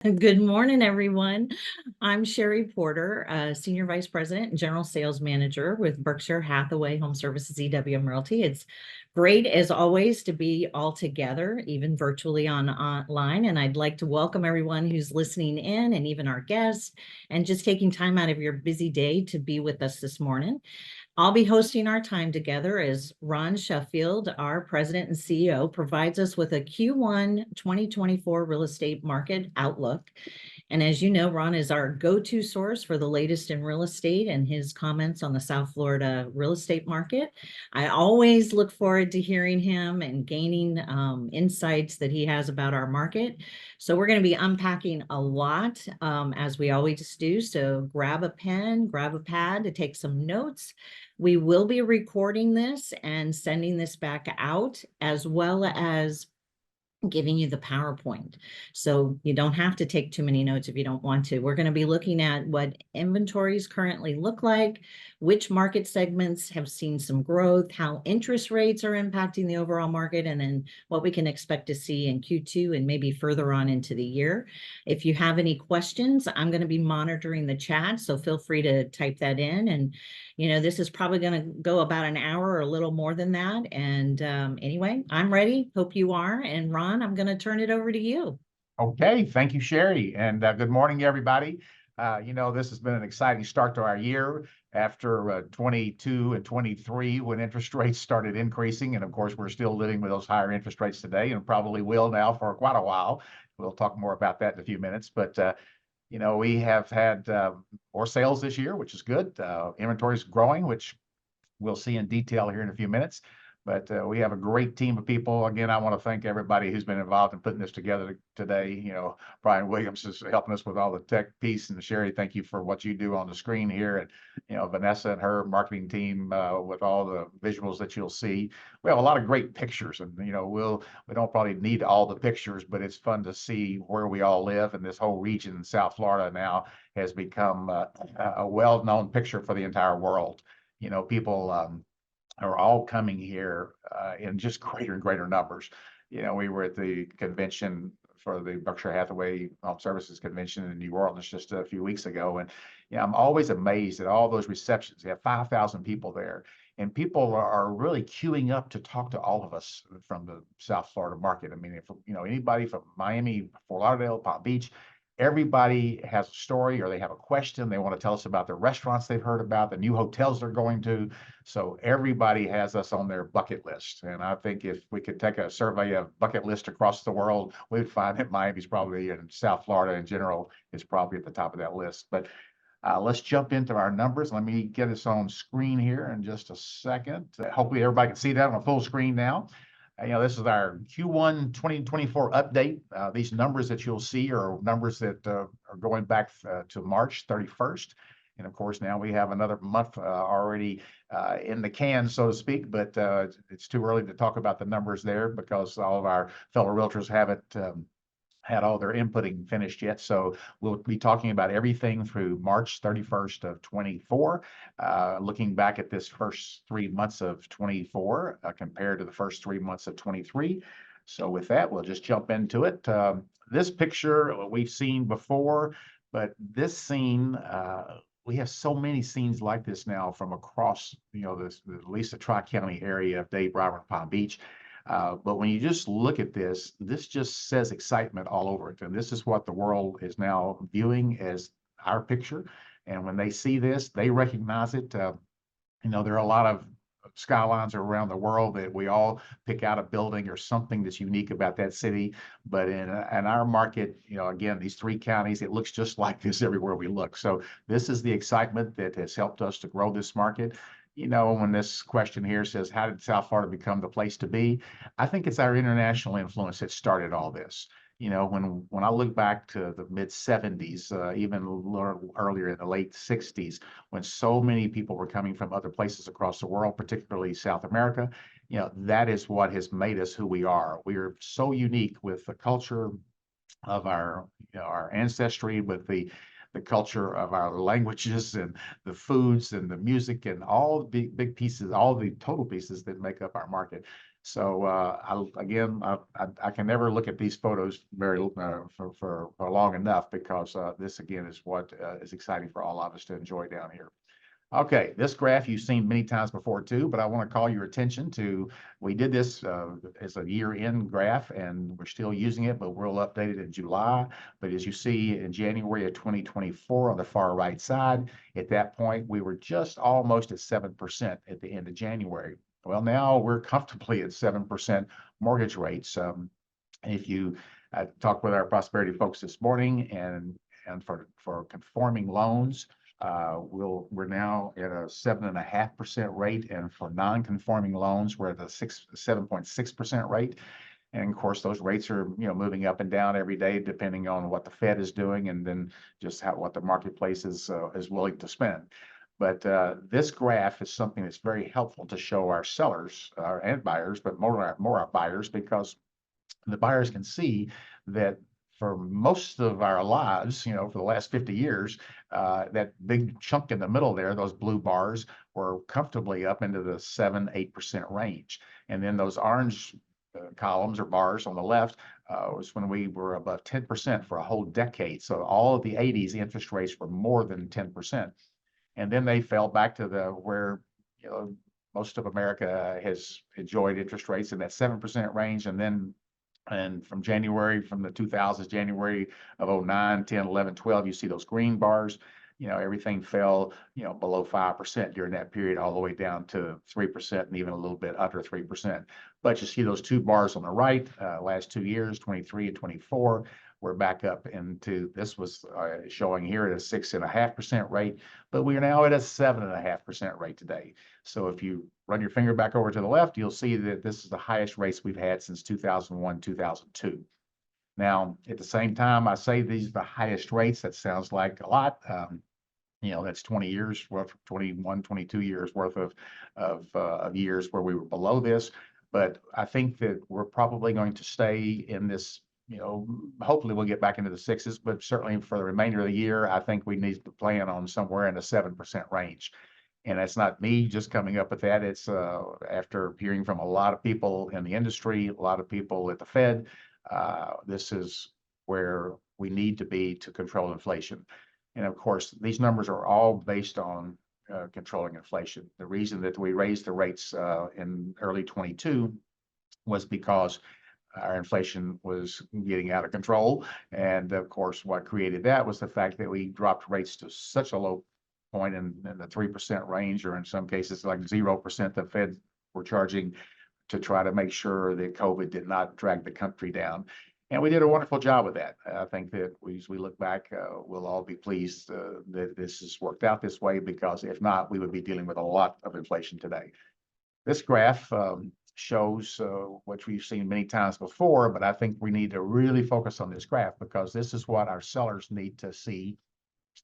Good morning, everyone. I'm Sherry Porter, Senior Vice President and General Sales Manager with Berkshire Hathaway HomeServices EWM Realty. It's great, as always, to be all together, even virtually online. And I'd like to welcome everyone who's listening in and even our guests and just taking time out of your busy day to be with us this morning. I'll be hosting our time together as Ron Shuffield, our President and CEO, provides us with a Q1 2024 real estate market outlook. And as you know, Ron is our go-to source for the latest in real estate and his comments on the South Florida real estate market. I always look forward to hearing him and gaining insights that he has about our market. So we're going to be unpacking a lot as we always do. So grab a pen, grab a pad to take some notes. We will be recording this and sending this back out, as well as giving you the PowerPoint. So you don't have to take too many notes if you don't want to. We're going to be looking at what inventories currently look like, which market segments have seen some growth, how interest rates are impacting the overall market, and then what we can expect to see in Q2 and maybe further on into the year. If you have any questions, I'm going to be monitoring the chat, so feel free to type that in. And this is probably going to go about an hour or a little more than that. And anyway, I'm ready. Hope you are. And Ron, I'm going to turn it over to you. Okay, thank you, Sherry, and good morning, everybody. This has been an exciting start to our year after 22 and 23 when interest rates started increasing. And of course, we're still living with those higher interest rates today and probably will now for quite a while. We'll talk more about that in a few minutes. But we have had more sales this year, which is good. Inventory is growing, which we'll see in detail here in a few minutes. But we have a great team of people. Again, I want to thank everybody who's been involved in putting this together today. Brian Williams is helping us with all the tech piece, and Sherry, thank you for what you do on the screen here, and Vanessa and her marketing team with all the visuals that you'll see. We have a lot of great pictures, and we don't probably need all the pictures, but it's fun to see where we all live, and this whole region in South Florida now has become a well-known picture for the entire world. People are all coming here in just greater and greater numbers. We were at the convention for the Berkshire Hathaway Home Services Convention in New Orleans just a few weeks ago. And I'm always amazed at all those receptions. You have 5,000 people there. And people are really queuing up to talk to all of us from the South Florida market. I mean, if anybody from Miami, Fort Lauderdale, Palm Beach, everybody has a story or they have a question. They want to tell us about the restaurants they've heard about, the new hotels they're going to. So everybody has us on their bucket list. And I think if we could take a survey of bucket list across the world, we'd find that Miami's probably, in South Florida in general, is probably at the top of that list. But let's jump into our numbers. Let me get us on screen here in just a second. Hopefully everybody can see that on a full screen now. This is our Q1 2024 update. These numbers that you'll see are numbers that are going back to March 31st. And of course, now we have another month already in the can, so to speak, but it's too early to talk about the numbers there because all of our fellow realtors haven't had all their inputting finished yet. So we'll be talking about everything through March 31st of 24, looking back at this first 3 months of 24 compared to the first 3 months of 23. So with that, we'll just jump into it. This picture we've seen before, but this scene, we have so many scenes like this now from across, at least the Tri-County area of Dade, Broward, and Palm Beach. But when you just look at this just says excitement all over it. And this is what the world is now viewing as our picture. And when they see this, they recognize it. There are a lot of skylines around the world that we all pick out a building or something that's unique about that city. But in our market, again, these three counties, it looks just like this everywhere we look. So this is the excitement that has helped us to grow this market. When this question here says, how did South Florida become the place to be? I think it's our international influence that started all this. When I look back to the mid 70s, even a little earlier in the late 60s, when so many people were coming from other places across the world, particularly South America, that is what has made us who we are. We are so unique with the culture of our ancestry, with the culture of our languages and the foods and the music and all the big pieces, all the total pieces that make up our market. So I can never look at these photos very for long enough, because this again is what is exciting for all of us to enjoy down here. Okay, this graph you've seen many times before too, but I want to call your attention to, we did this as a year-end graph, and we're still using it, but we'll update it in July. But as you see in January of 2024 on the far right side, at that point, we were just almost at 7% at the end of January. Well, now we're comfortably at 7% mortgage rates. If you talked with our prosperity folks this morning, and for conforming loans, we're now at a 7.5% rate, and for non-conforming loans, we're at a 7.6% rate. And of course, those rates are moving up and down every day, depending on what the Fed is doing, and then just what the marketplace is willing to spend. But this graph is something that's very helpful to show our sellers and buyers, but more our buyers, because the buyers can see that for most of our lives, for the last 50 years, that big chunk in the middle there, those blue bars, were comfortably up into the 7-8% range. And then those orange columns or bars on the left was when we were above 10% for a whole decade. So all of the 80s, the interest rates were more than 10%. And then they fell back to where most of America has enjoyed interest rates in that 7% range. And from the 2000s, January of 09, 10, 11, 12, you see those green bars, everything fell, below 5% during that period, all the way down to 3% and even a little bit under 3%. But you see those two bars on the right, last 2 years, 23 and 24, we're back up into, this was showing here at a 6.5% rate, but we are now at a 7.5% rate today. So if you run your finger back over to the left, you'll see that this is the highest rates we've had since 2001, 2002. Now, at the same time, I say these are the highest rates. That sounds like a lot. That's 20 years worth, 21, 22 years worth of years where we were below this. But I think that we're probably going to stay in this. Hopefully we'll get back into the sixes, but certainly for the remainder of the year, I think we need to plan on somewhere in the 7% range. And that's not me just coming up with that. It's after hearing from a lot of people in the industry, a lot of people at the Fed. This is where we need to be to control inflation. And of course, these numbers are all based on controlling inflation. The reason that we raised the rates in early 22 was because our inflation was getting out of control. And of course, what created that was the fact that we dropped rates to such a low point in the 3% range, or in some cases like 0%, the Fed were charging to try to make sure that COVID did not drag the country down. And we did a wonderful job with that. I think that as we look back, we'll all be pleased that this has worked out this way, because if not, we would be dealing with a lot of inflation today. This graph shows what we've seen many times before, but I think we need to really focus on this graph, because this is what our sellers need to see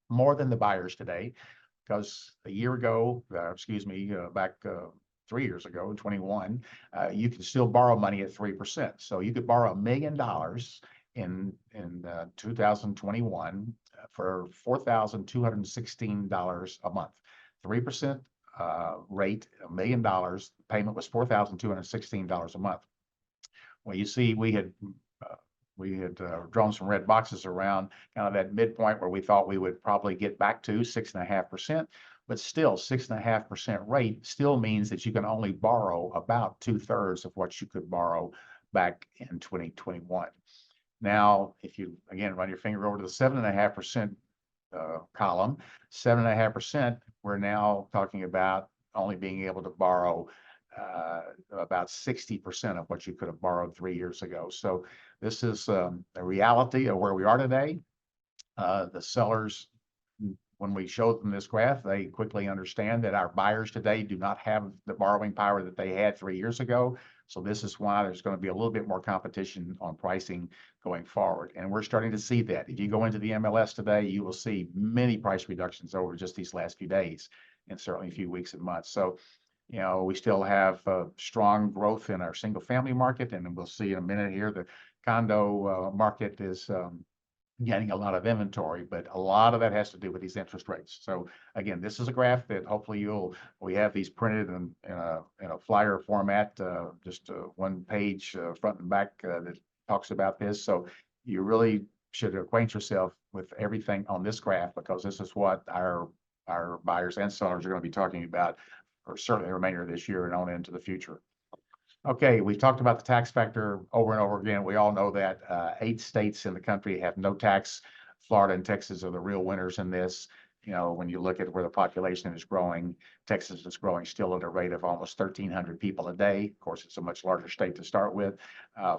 more than the buyers today. Because a year ago, back 3 years ago, in 21, you could still borrow money at 3%. So you could borrow $1 million in 2021 for $4,216 a month. 3% rate, $1 million. Payment was $4,216 a month. Well, you see, we had drawn some red boxes around kind of that midpoint where we thought we would probably get back to 6.5%, but still 6.5% rate still means that you can only borrow about 2/3 of what you could borrow back in 2021. Now, if you again run your finger over to the 7.5% column, 7.5%, we're now talking about only being able to borrow about 60% of what you could have borrowed 3 years ago. So this is a reality of where we are today. The sellers, when we show them this graph, they quickly understand that our buyers today do not have the borrowing power that they had 3 years ago. So this is why there's going to be a little bit more competition on pricing going forward. And we're starting to see that. If you go into the MLS today, you will see many price reductions over just these last few days, and certainly a few weeks and months. So, we still have strong growth in our single family market, and we'll see in a minute here, the condo market is getting a lot of inventory, but a lot of that has to do with these interest rates. So again, this is a graph that hopefully we have these printed in a flyer format, just one page front and back that talks about this. So you really should acquaint yourself with everything on this graph, because this is what our buyers and sellers are going to be talking about for certainly the remainder of this year and on into the future. Okay, we've talked about the tax factor over and over again. We all know that 8 states in the country have no tax. Florida and Texas are the real winners in this. You know, when you look at where the population is growing, Texas is growing still at a rate of almost 1,300 people a day. Of course, it's a much larger state to start with.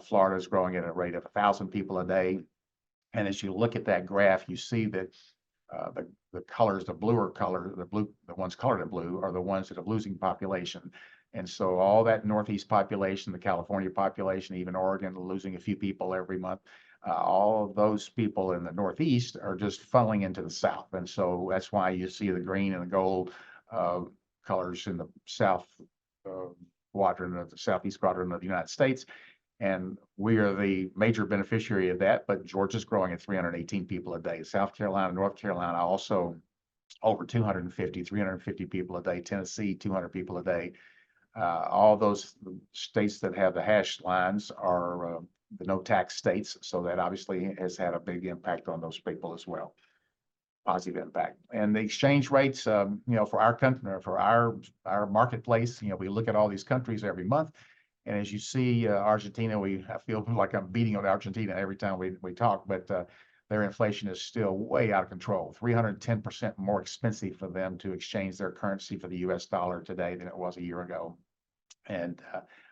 Florida is growing at a rate of 1,000 people a day. And as you look at that graph, you see that the colors, the bluer color, the ones colored in blue are the ones that are losing population. And so all that Northeast population, the California population, even Oregon, losing a few people every month, all of those people in the Northeast are just funneling into the South. And so that's why you see the green and the gold colors in the South quadrant of the Southeast quadrant of the United States. And we are the major beneficiary of that, but Georgia's growing at 318 people a day. South Carolina, North Carolina also over 250, 350 people a day. Tennessee, 200 people a day. All those states that have the hash lines are the no tax states. So that obviously has had a big impact on those people as well. Positive impact. And the exchange rates, you know, for our country, for our marketplace, you know, we look at all these countries every month. And as you see, Argentina, I feel like I'm beating on Argentina every time we talk, but their inflation is still way out of control. 310% more expensive for them to exchange their currency for the US dollar today than it was a year ago. And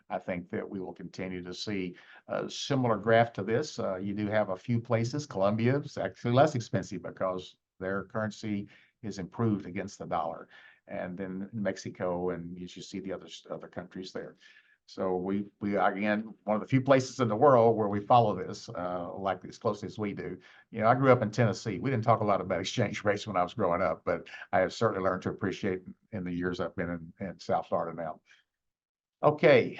I think that we will continue to see a similar graph to this. You do have a few places. Colombia is actually less expensive because their currency is improved against the dollar. And then Mexico, and as you see the other countries there. So we again, one of the few places in the world where we follow this, like as closely as we do. You know, I grew up in Tennessee. We didn't talk a lot about exchange rates when I was growing up, but I have certainly learned to appreciate in the years I've been in South Florida now. Okay,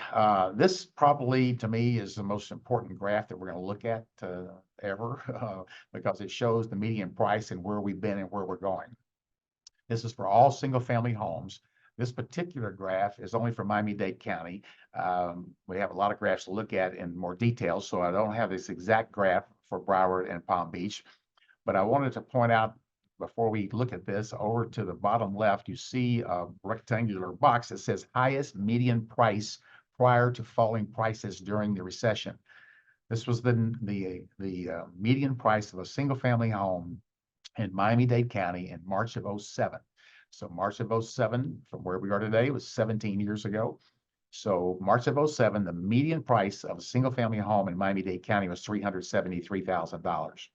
this probably to me is the most important graph that we're going to look at ever because it shows the median price and where we've been and where we're going. This is for all single-family homes. This particular graph is only for Miami-Dade County. We have a lot of graphs to look at in more detail, so I don't have this exact graph for Broward and Palm Beach. But I wanted to point out before we look at this, over to the bottom left, you see a rectangular box that says highest median price prior to falling prices during the recession. This was the median price of a single-family home in Miami-Dade County in March of 07. So March of 07, from where we are today, was 17 years ago. So March of 07, the median price of a single-family home in Miami-Dade County was $373,000.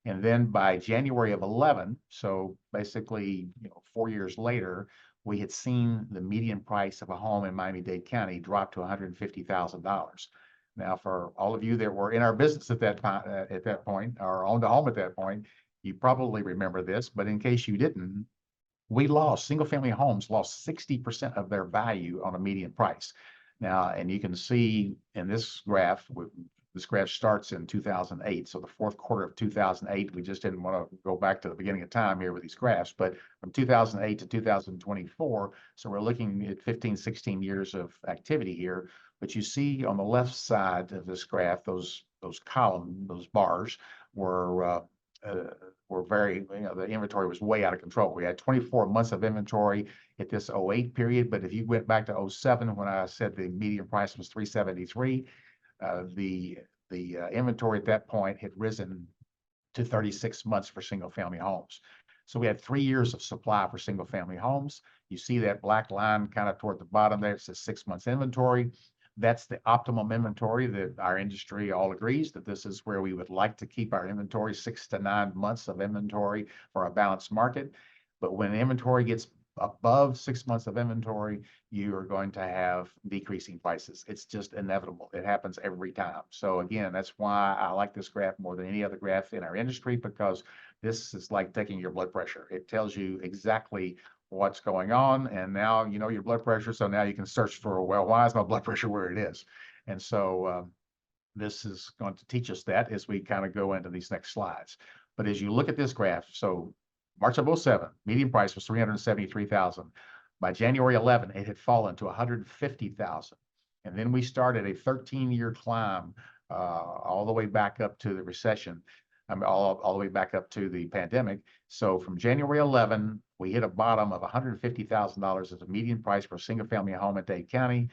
And then by January of 11, so basically, 4 years later, we had seen the median price of a home in Miami-Dade County drop to $150,000. Now, for all of you that were in our business at that point, or owned a home at that point, you probably remember this, but in case you didn't, single-family homes lost 60% of their value on a median price. Now, and you can see in this graph, starts in 2008. So the fourth quarter of 2008, we just didn't want to go back to the beginning of time here with these graphs, but from 2008 to 2024, so we're looking at 15, 16 years of activity here. But you see on the left side of this graph, those columns, those bars were very, the inventory was way out of control. We had 24 months of inventory at this 08 period, but if you went back to 07, when I said the median price was 373, the inventory at that point had risen to 36 months for single-family homes. So we had 3 years of supply for single-family homes. You see that black line kind of toward the bottom there. It says 6 months inventory. That's the optimum inventory that our industry all agrees that this is where we would like to keep our inventory, 6 to 9 months of inventory for a balanced market. But when inventory gets above 6 months of inventory, you are going to have decreasing prices. It's just inevitable. It happens every time. So again, that's why I like this graph more than any other graph in our industry, because this is like taking your blood pressure. It tells you exactly what's going on, and now you know your blood pressure, so now you can search for, well, why is my blood pressure where it is? And so this is going to teach us that as we kind of go into these next slides. But as you look at this graph, so March of 07, median price was 373,000. By January 11, it had fallen to 150,000. And then we started a 13-year climb all the way back up to the recession, all the way back up to the pandemic. So from January 11, we hit a bottom of $150,000 as a median price for a single family home in Dade County.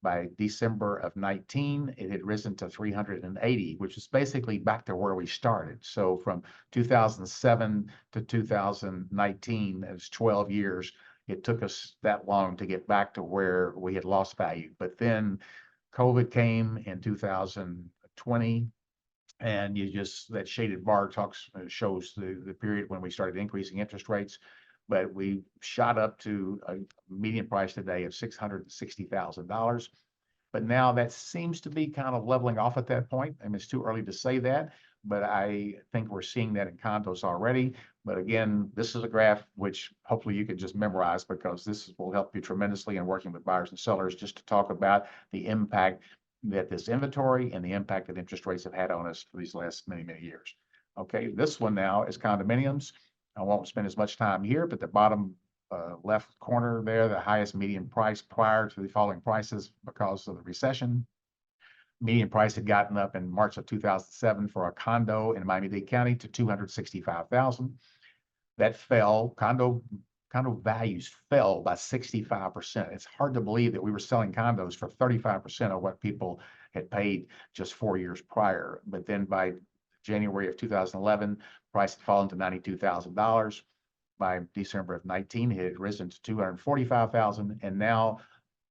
By December of 19, it had risen to 380, which is basically back to where we started. So from 2007 to 2019, it's 12 years. It took us that long to get back to where we had lost value. But then COVID came in 2020, and that shaded bar shows the period when we started increasing interest rates. But we shot up to a median price today of $660,000. But now that seems to be kind of leveling off at that point. I mean, it's too early to say that, but I think we're seeing that in condos already. But again, this is a graph which hopefully you can just memorize, because this will help you tremendously in working with buyers and sellers, just to talk about the impact that this inventory and the impact that interest rates have had on us for these last many, many years. Okay, this one now is condominiums. I won't spend as much time here, but the bottom left corner there, the highest median price prior to the falling prices because of the recession. Median price had gotten up in March of 2007 for a condo in Miami-Dade County to 265,000. That fell. Condo values fell by 65%. It's hard to believe that we were selling condos for 35% of what people had paid just 4 years prior. But then by January of 2011, price had fallen to $92,000. By December of 19, it had risen to 245,000, and now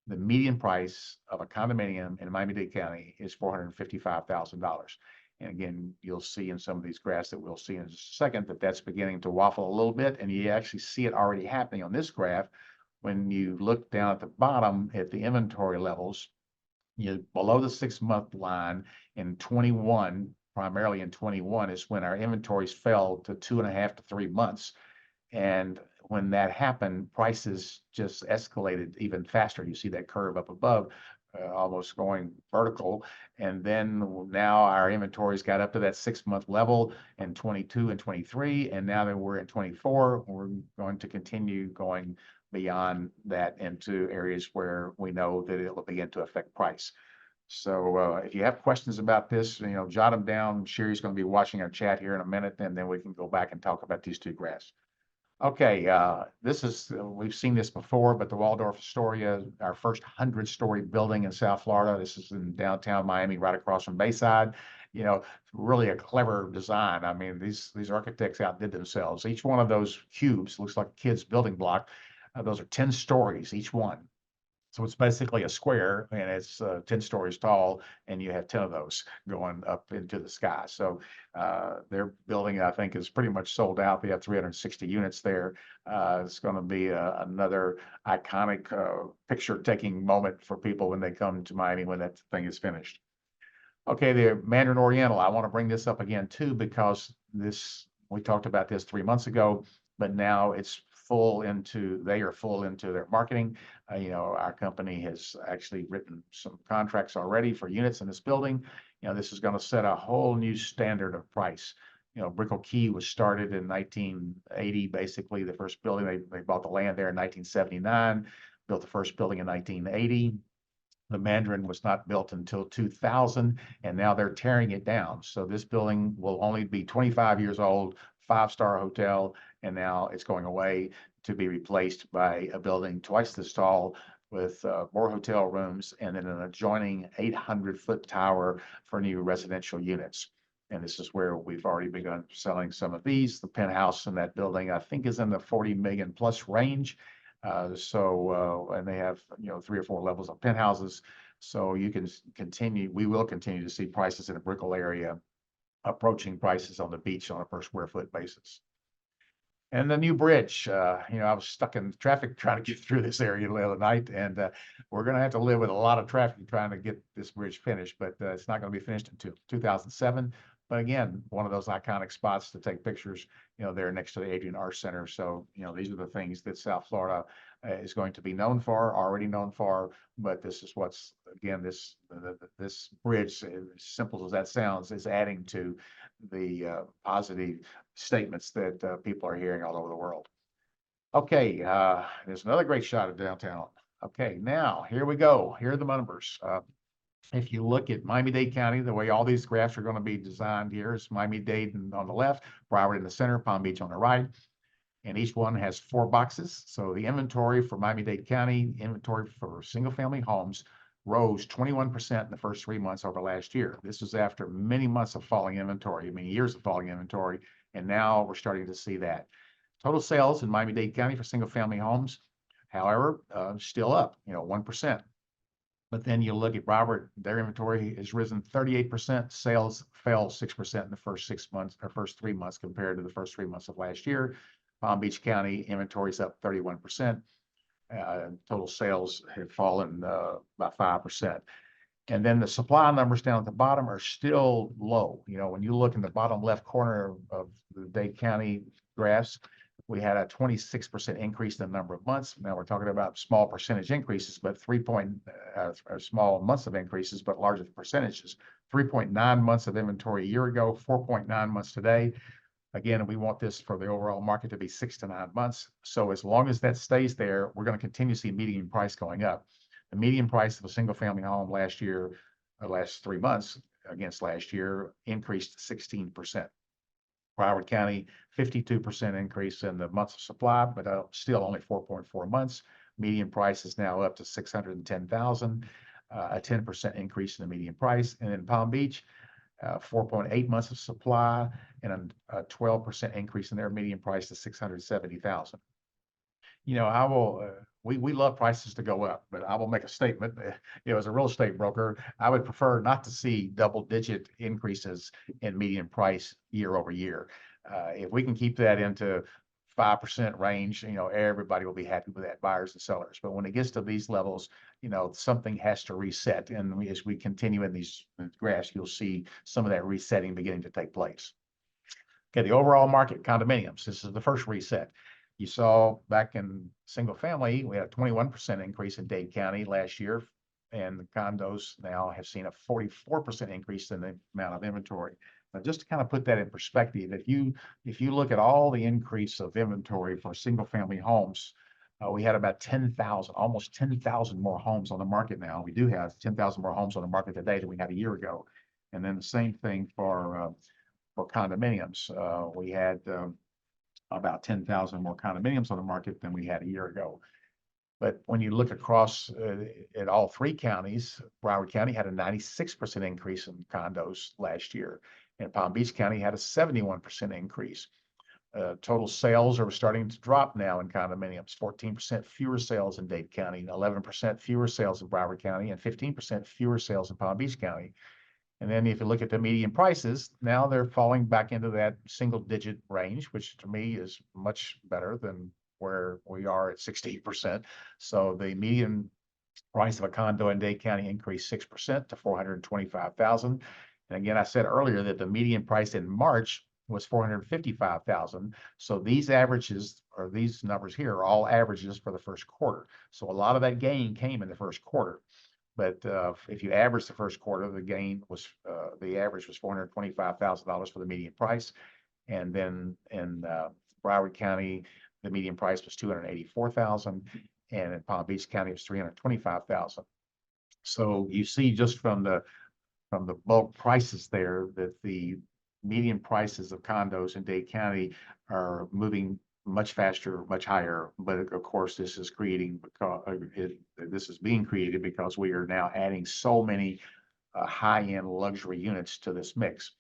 the median price of a condominium in Miami-Dade County is $455,000. And again, you'll see in some of these graphs that we'll see in just a second that that's beginning to waffle a little bit, and you actually see it already happening on this graph. When you look down at the bottom at the inventory levels, below the 6-month line in 21, primarily in 21, is when our inventories fell to 2.5 to 3 months. And when that happened, prices just escalated even faster. You see that curve up above, almost going vertical. And then now our inventories got up to that 6-month level in 22 and 23. And now that we're in 24, we're going to continue going beyond that into areas where we know that it will begin to affect price. So if you have questions about this, jot them down. Sherry's going to be watching our chat here in a minute, and then we can go back and talk about these two graphs. Okay, we've seen this before, but the Waldorf Astoria, our first 100-story building in South Florida. This is in downtown Miami, right across from Bayside. Really a clever design. I mean, these architects outdid themselves. Each one of those cubes looks like a kid's building block. Those are 10 stories, each one. So it's basically a square, and it's 10 stories tall, and you have 10 of those going up into the sky. So their building, I think, is pretty much sold out. They have 360 units there. It's going to be another iconic picture-taking moment for people when they come to Miami when that thing is finished. Okay, the Mandarin Oriental. I want to bring this up again, too, because we talked about this 3 months ago, but now they are full into their marketing. Our company has actually written some contracts already for units in this building. This is going to set a whole new standard of price. Brickell Key was started in 1980, basically the first building. They bought the land there in 1979, built the first building in 1980. The Mandarin was not built until 2000, and now they're tearing it down. So this building will only be 25 years old, 5-star hotel, and now it's going away to be replaced by a building twice this tall with more hotel rooms and then an adjoining 800-foot tower for new residential units. And this is where we've already begun selling some of these. The penthouse in that building, I think, is in the 40 million plus range. And they have 3 or 4 levels of penthouses. So we will continue to see prices in the Brickell area approaching prices on the beach on a per square foot basis. And the new bridge, I was stuck in traffic trying to get through this area the other night, and we're going to have to live with a lot of traffic trying to get this bridge finished, but it's not going to be finished until 2007. But again, one of those iconic spots to take pictures, there next to the Adrian Art Center. So, these are the things that South Florida is going to be known for, already known for. But this is what's, again, this bridge, as simple as that sounds, is adding to the positive statements that people are hearing all over the world. Okay, there's another great shot of downtown. Okay, now here we go. Here are the numbers. If you look at Miami-Dade County, the way all these graphs are going to be designed here is Miami-Dade on the left, Broward in the center, Palm Beach on the right, and each one has 4 boxes. So the inventory for Miami-Dade County, inventory for single-family homes rose 21% in the first 3 months over last year. This is after many months of falling inventory, years of falling inventory, and now we're starting to see that. Total sales in Miami-Dade County for single-family homes, however, still up, 1%. But then you look at Broward, their inventory has risen 38%. Sales fell 6% in the first 6 months or first 3 months compared to the first 3 months of last year. Palm Beach County inventory is up 31%. Total sales have fallen about 5%. And then the supply numbers down at the bottom are still low. When you look in the bottom left corner of the Dade County graphs, we had a 26% increase in the number of months. Now we're talking about small percentage increases, but small months of increases, but larger percentages. 3.9 months of inventory a year ago, 4.9 months today. Again, we want this for the overall market to be 6 to 9 months. So as long as that stays there, we're going to continue to see median price going up. The median price of a single family home last year, last 3 months against last year, increased 16%. Broward County, 52% increase in the months of supply, but still only 4.4 months. Median price is now up to $610,000, a 10% increase in the median price. And in Palm Beach, 4.8 months of supply and a 12% increase in their median price to $670,000. I will, we love prices to go up, but I will make a statement. As a real estate broker, I would prefer not to see double-digit increases in median price year over year. If we can keep that into 5% range, everybody will be happy with that, buyers and sellers. But when it gets to these levels, something has to reset. And as we continue in these graphs, you'll see some of that resetting beginning to take place. Okay, the overall market, condominiums. This is the first reset. You saw back in single family, we had a 21% increase in Dade County last year, and the condos now have seen a 44% increase in the amount of inventory. Now, just to kind of put that in perspective, if you look at all the increase of inventory for single family homes, we had about 10,000, almost 10,000 more homes on the market now. We do have 10,000 more homes on the market today than we had a year ago. And then the same thing for condominiums. We had about 10,000 more condominiums on the market than we had a year ago. But when you look across at all 3 counties, Broward County had a 96% increase in condos last year, and Palm Beach County had a 71% increase. Total sales are starting to drop now in condominiums. 14% fewer sales in Dade County, 11% fewer sales in Broward County, and 15% fewer sales in Palm Beach County. And then if you look at the median prices, now they're falling back into that single-digit range, which to me is much better than where we are at 16%. So the median price of a condo in Dade County increased 6% to $425,000. And again, I said earlier that the median price in March was $455,000. So these averages, or these numbers here, are all averages for the first quarter. So a lot of that gain came in the first quarter. But if you average the first quarter, the average was $425,000 for the median price. And then in Broward County, the median price was $284,000, and in Palm Beach County, it was $325,000. So you see just from the bulk prices there that the median prices of condos in Dade County are moving much faster, much higher. But of course, this is being created because we are now adding so many high-end luxury units to this mix.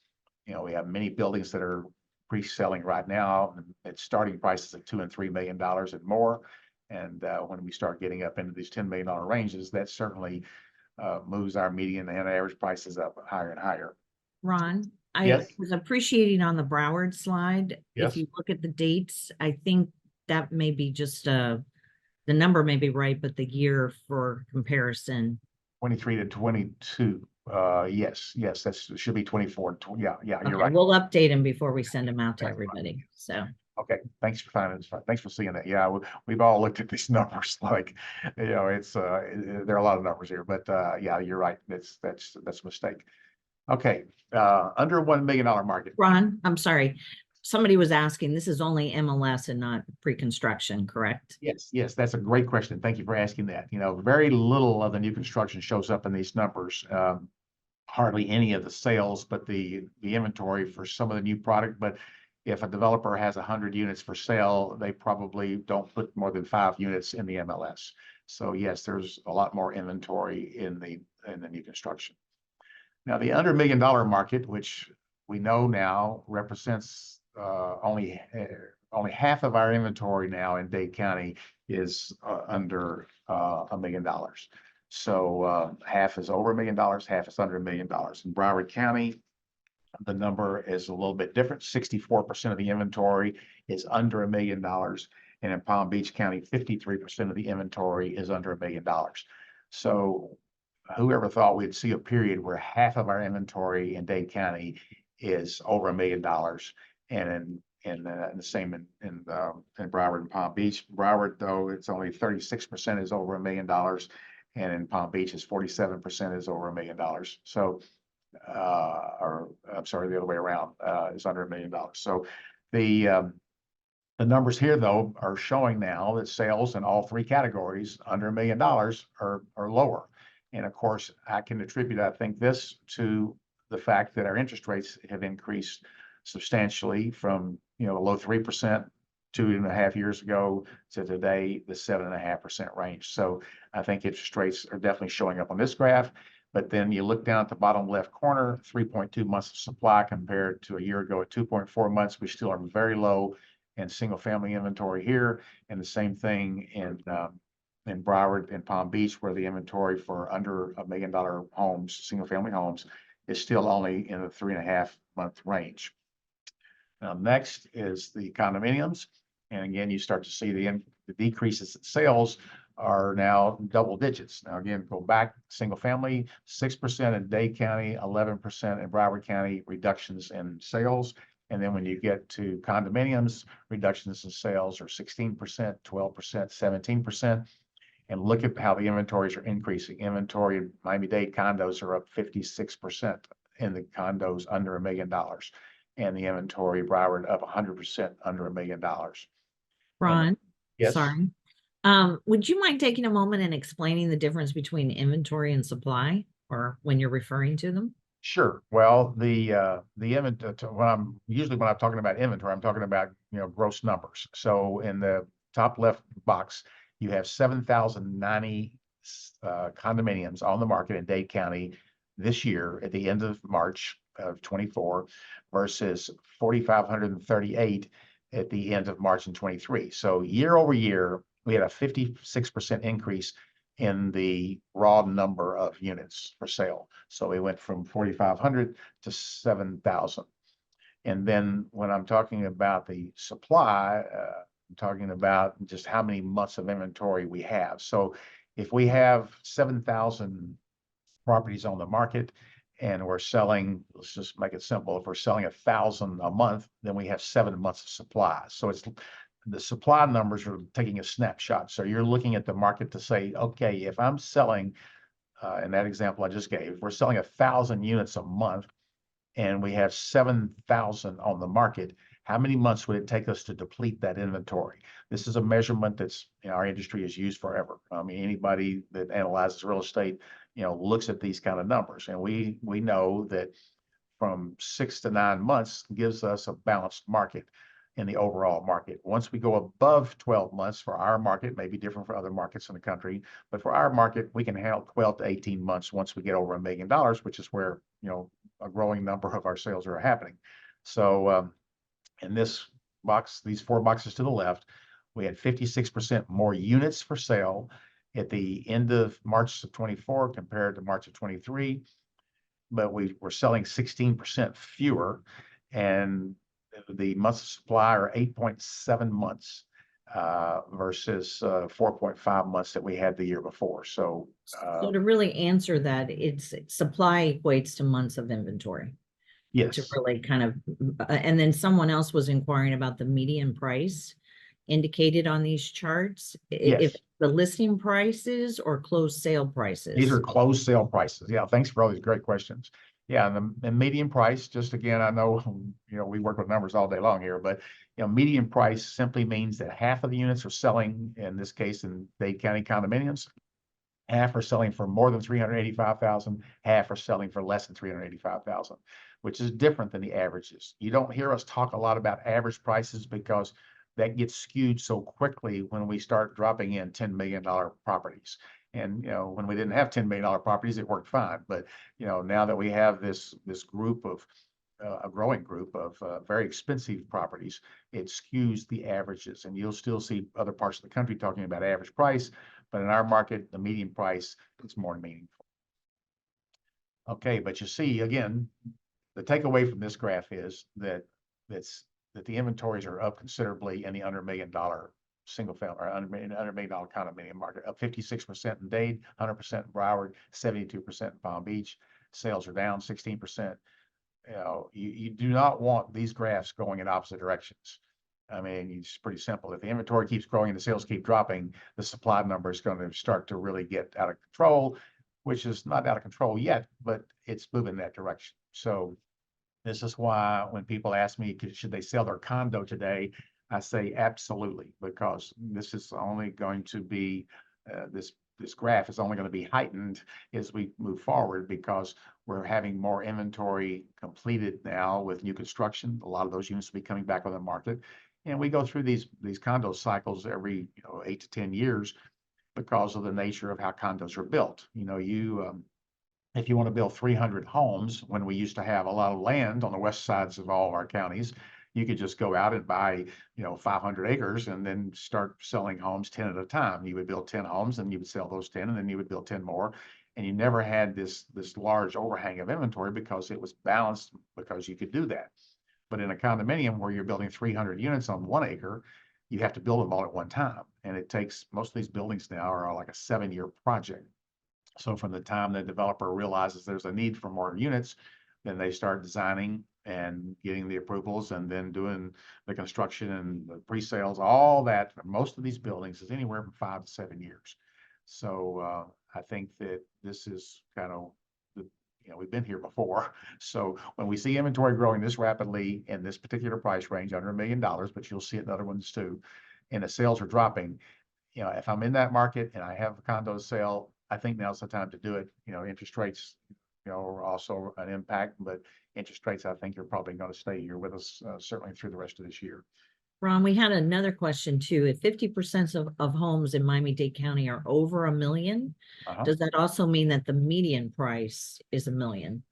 We have many buildings that are pre-selling right now at starting prices of $2 and $3 million and more. And when we start getting up into these $10 million ranges, that certainly moves our median and average prices up higher and higher. Ron, Yes. I was appreciating on the Broward slide. Yes. If you look at the dates, I think that may be just the number may be right, but the year for comparison. 23 to 22. Yes, that should be 24. Yeah, you're Okay, right. we'll update them before we send them out to everybody. So, Okay, thanks for finding this. Thanks for seeing that. Yeah, we've all looked at these numbers like, it's there are a lot of numbers here, but yeah, you're right. That's a mistake. Okay, under $1 million market. Ron, I'm sorry. Somebody was asking, this is only MLS and not pre-construction, correct? Yes, that's a great question. Thank you for asking that. Very little of the new construction shows up in these numbers. Hardly any of the sales, but the inventory for some of the new product. But if a developer has 100 units for sale, they probably don't put more than 5 units in the MLS. So yes, there's a lot more inventory in the new construction. Now, the under $1 million market, which we know now represents only half of our inventory now in Dade County is under $1 million. So half is over $1 million, half is under $1 million. In Broward County, the number is a little bit different. 64% of the inventory is under $1 million. And in Palm Beach County, 53% of the inventory is under $1 million. So whoever thought we'd see a period where half of our inventory in Dade County is over $1 million, and the same in Broward and Palm Beach. Broward, though, it's only 36% is over $1 million, and in Palm Beach is 47% is over $1 million. So, or I'm sorry, the other way around, is under $1 million. So the numbers here, though, are showing now that sales in all 3 categories under $1 million are lower. And of course, I can attribute, I think, this to the fact that our interest rates have increased substantially from, low 3% 2.5 years ago to today, the 7.5% range. So I think interest rates are definitely showing up on this graph. But then you look down at the bottom left corner, 3.2 months of supply compared to a year ago at 2.4 months. We still are very low in single family inventory here. And the same thing in Broward and Palm Beach, where the inventory for under $1 million homes, single family homes, is still only in the 3.5-month range. Now, next is the condominiums. And again, you start to see the decreases in sales are now double digits. Now, again, go back, single family, 6% in Dade County, 11% in Broward County, reductions in sales. And then when you get to condominiums, reductions in sales are 16%, 12%, 17%. And look at how the inventories are increasing. Inventory in Miami-Dade condos are up 56% in the condos under $1 million. And the inventory Broward up 100% under $1 million. Ron, yes. Sorry. Would you mind taking a moment and explaining the difference between inventory and supply, or when you're referring to them? Sure. Well, the inventory, when I'm talking about inventory, I'm talking about, gross numbers. So in the top left box, you have 7,090 condominiums on the market in Dade County this year at the end of March of 24 versus 4,538 at the end of March in 23. So year over year, we had a 56% increase in the raw number of units for sale. So we went from 4,500 to 7,000. And then when I'm talking about the supply, I'm talking about just how many months of inventory we have. So if we have 7,000 properties on the market and we're selling, let's just make it simple, if we're selling 1,000 a month, then we have 7 months of supply. So it's the supply numbers are taking a snapshot. So you're looking at the market to say, okay, if I'm selling, in that example I just gave, we're selling 1,000 units a month and we have 7,000 on the market, how many months would it take us to deplete that inventory? This is a measurement that's our industry has used forever. I mean, anybody that analyzes real estate, looks at these kind of numbers. And we know that from 6 to 9 months gives us a balanced market in the overall market. Once we go above 12 months for our market, may be different for other markets in the country, but for our market, we can handle 12 to 18 months once we get over $1 million, which is where, a growing number of our sales are happening. So in this box, these 4 boxes to the left, we had 56% more units for sale at the end of March of 24 compared to March of 23, but we were selling 16% fewer, and the months of supply are 8.7 months. versus 4.5 months that we had the year before. So So to really answer that, it's supply equates to months of inventory to yes, really kind of, and then someone else was inquiring about the median price indicated on these charts. If yes. the listing prices or closed sale These are prices. closed sale prices. Yeah, thanks for all these great questions. Yeah, and the median price, just again, I know, we work with numbers all day long here, but median price simply means that half of the units are selling, in this case, in Dade County condominiums. Half are selling for more than 385,000, half are selling for less than 385,000, which is different than the averages. You don't hear us talk a lot about average prices because that gets skewed so quickly when we start dropping in $10 million properties. And when we didn't have $10 million properties, it worked fine. But now that we have this group of a growing group of very expensive properties, it skews the averages. And you'll still see other parts of the country talking about average price, but in our market, the median price is more meaningful. Okay, but you see, again, the takeaway from this graph is that the inventories are up considerably in the under $1 million single family or under $1 million condominium market, up 56% in Dade, 100% in Broward, 72% in Palm Beach. Sales are down 16%. You do not want these graphs going in opposite directions. I mean, it's pretty simple. If the inventory keeps growing and the sales keep dropping, the supply number is going to start to really get out of control, which is not out of control yet, but it's moving that direction. So this is why when people ask me, should they sell their condo today? I say absolutely, because this is only going to be, this graph is only going to be heightened as we move forward because we're having more inventory completed now with new construction. A lot of those units will be coming back on the market. And we go through these condo cycles every 8 to 10 years because of the nature of how condos are built. If you want to build 300 homes, when we used to have a lot of land on the west sides of all of our counties, you could just go out and buy 500 acres and then start selling homes 10 at a time. You would build 10 homes and you would sell those 10 and then you would build 10 more. And you never had this large overhang of inventory because it was balanced because you could do that. But in a condominium where you're building 300 units on 1 acre, you have to build them all at one time. And it takes, most of these buildings now are like a 7-year project. So from the time the developer realizes there's a need for more units, then they start designing and getting the approvals and then doing the construction and the pre-sales, all that. For most of these buildings is anywhere from 5 to 7 years. So I think that this is kind of we've been here before. So when we see inventory growing this rapidly in this particular price range, under $1 million, but you'll see it in other ones too, and the sales are dropping, if I'm in that market and I have a condo sale, I think now's the time to do it. Interest rates, are also an impact, but interest rates, I think, are probably going to stay here with us certainly through the rest of this year. Ron, we had another question too. If 50% of homes in Miami-Dade County are over $1 million, does that also mean that the median price is $1 million?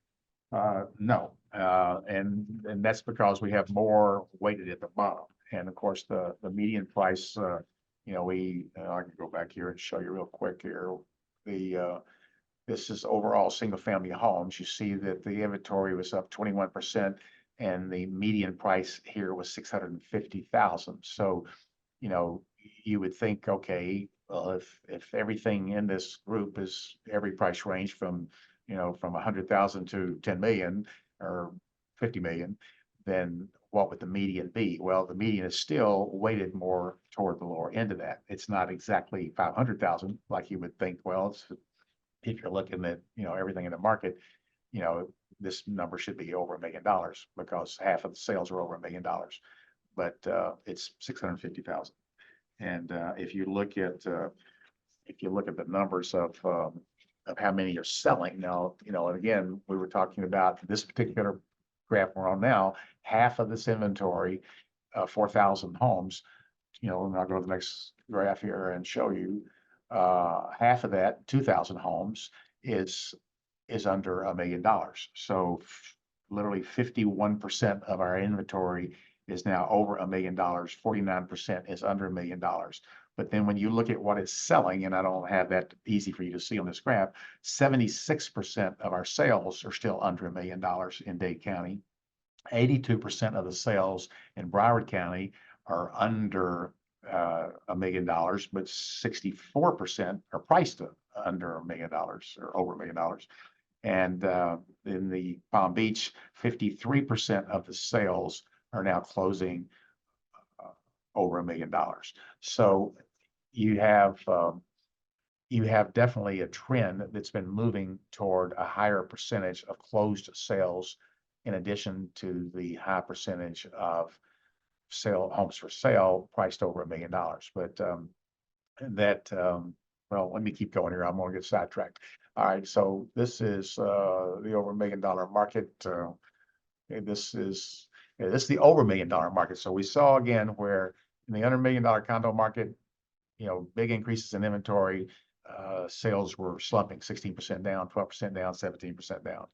No, and that's because we have more weighted at the bottom. And of course, the median price, I can go back here and show you real quick here. This is overall single family homes. You see that the inventory was up 21% and the median price here was 650,000. So, you would think, okay, well, if everything in this group is every price range from 100,000 to 10 million or 50 million, then what would the median be? Well, the median is still weighted more toward the lower end of that. It's not exactly 500,000 like you would think. Well, if you're looking at everything in the market, this number should be over $1 million because half of the sales are over $1 million, but it's 650,000. And if you look at the numbers of how many are selling now, and again, we were talking about this particular graph we're on now, half of this inventory, 4,000 homes, and I'll go to the next graph here and show you, half of that, 2,000 homes, is under $1 million. So literally 51% of our inventory is now over $1 million. 49% is under $1 million. But then when you look at what it's selling, and I don't have that easy for you to see on this graph, 76% of our sales are still under $1 million in Dade County. 82% of the sales in Broward County are under $1 million, but 64% are priced under $1 million or over $1 million. And in the Palm Beach, 53% of the sales are now closing over $1 million. So you have definitely a trend that's been moving toward a higher percentage of closed sales, in addition to the high percentage of homes for sale priced over $1 million. But well, let me keep going here. I'm going to get sidetracked. All right, so this is the over $1 million market. This is the over $1 million market. So we saw again where in the under $1 million condo market, big increases in inventory. Sales were slumping, 16% down, 12% down, 17% down.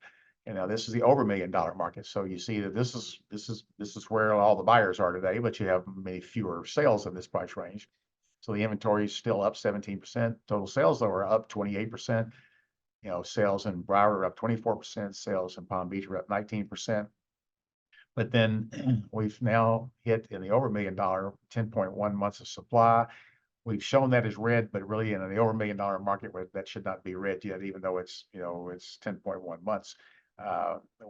And now this is the over $1 million market. So you see that this is where all the buyers are today, but you have many fewer sales in this price range. So the inventory is still up 17%. Total sales though are up 28%. Sales in Broward are up 24%. Sales in Palm Beach are up 19%. But then we've now hit in the over $1 million, 10.1 months of supply. We've shown that as red, but really in the over $1 million market, where that should not be red yet, even though it's 10.1 months.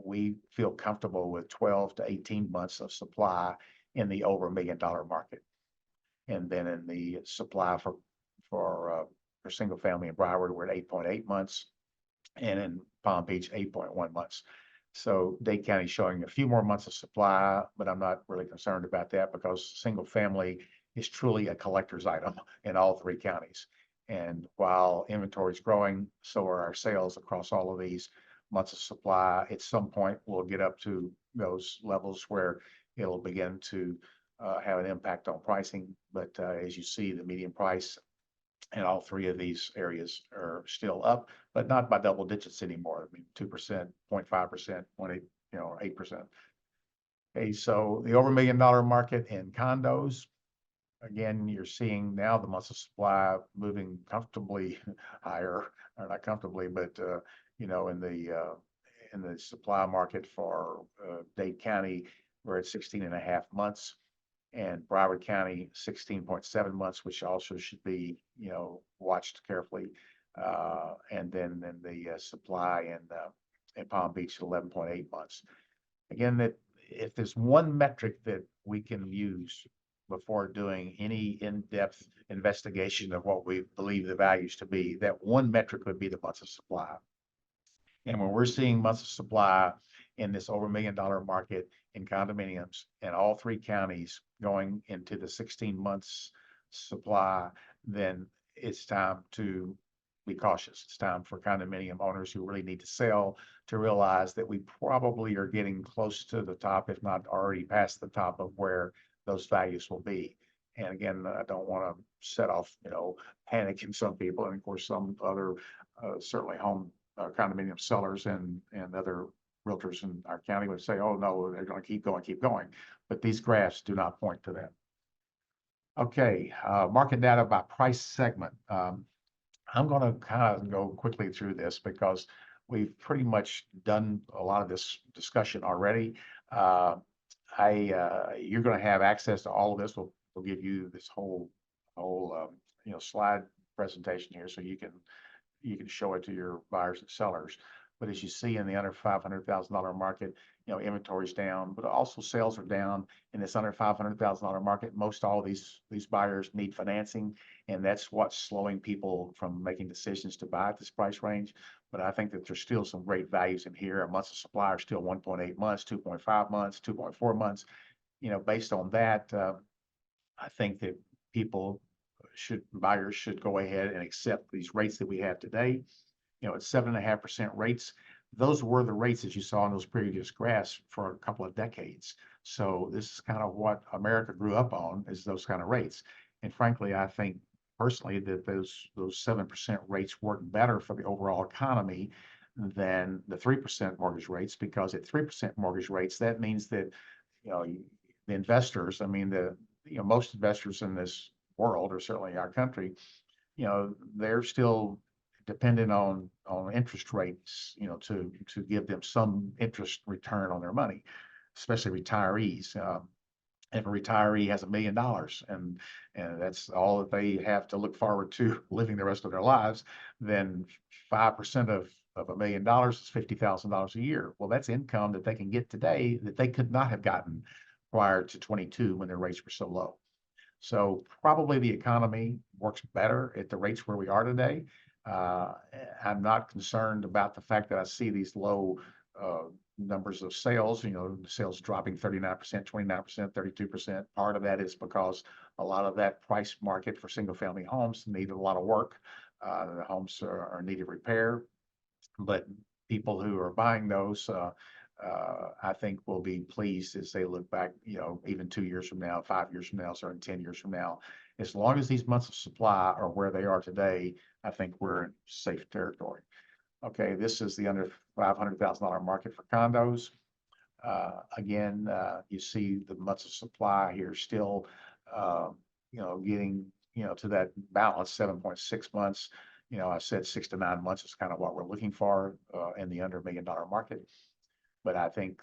We feel comfortable with 12 to 18 months of supply in the over $1 million market. And then in the supply for single family in Broward, we're at 8.8 months, and in Palm Beach, 8.1 months. So Dade County is showing a few more months of supply, but I'm not really concerned about that because single family is truly a collector's item in all three counties. And while inventory is growing, so are our sales across all of these months of supply. At some point, we'll get up to those levels where it'll begin to have an impact on pricing. But as you see, the median price in all three of these areas are still up, but not by double digits anymore. I mean, 2%, 0.5%, 0.8, 8%. Okay, so the over $1 million market in condos, again, you're seeing now the months of supply moving comfortably higher, or not comfortably, but in the supply market for Dade County, we're at 16.5 months. And Broward County, 16.7 months, which also should be, watched carefully. And then in the supply in Palm Beach, 11.8 months. Again, that if there's one metric that we can use before doing any in-depth investigation of what we believe the values to be, that one metric would be the months of supply. And when we're seeing months of supply in this over $1 million market in condominiums in all three counties going into the 16 months supply, then it's time to be cautious. It's time for condominium owners who really need to sell to realize that we probably are getting close to the top, if not already past the top of where those values will be. And again, I don't want to set off, panic in some people. And of course, some other, certainly home condominium sellers and other realtors in our county would say, oh no, they're going to keep going. But these graphs do not point to that. Okay, market data by price segment. I'm going to kind of go quickly through this because we've pretty much done a lot of this discussion already. You're going to have access to all of this. We'll give you this whole slide presentation here, so you can show it to your buyers and sellers. But as you see in the under $500,000 market, inventory's down, but also sales are down in this under $500,000 market. Most all of these buyers need financing, and that's what's slowing people from making decisions to buy at this price range. But I think that there's still some great values in here. Our months of supply are still 1.8 months, 2.5 months, 2.4 months. Based on that, I think that buyers should go ahead and accept these rates that we have today. At 7.5% rates, those were the rates that you saw in those previous graphs for a couple of decades. So this is kind of what America grew up on, is those kind of rates. And frankly, I think personally that those 7% rates work better for the overall economy than the 3% mortgage rates, because at 3% mortgage rates, that means that the investors, most investors in this world, or certainly our country, they're still dependent on interest rates, to give them some interest return on their money, especially retirees. if a retiree has $1 million and that's all that they have to look forward to living the rest of their lives, then 5% of $1 million is $50,000 a year. Well, that's income that they can get today that they could not have gotten prior to 22 when their rates were so low. So probably the economy works better at the rates where we are today. Uh, I'm not concerned about the fact that I see these low numbers of sales, sales dropping 39%, 29%, 32%. Part of that is because a lot of that price market for single family homes needed a lot of work. The homes are needed repair, but people who are buying those, I think will be pleased as they look back, even 2 years from now, 5 years from now, or 10 years from now. As long as these months of supply are where they are today, I think we're in safe territory. Okay, this is the under $500,000 market for condos. Again, you see the months of supply here still, getting, to that balance, 7.6 months. I said 6 to 9 months is kind of what we're looking for in the under $1 million market. But I think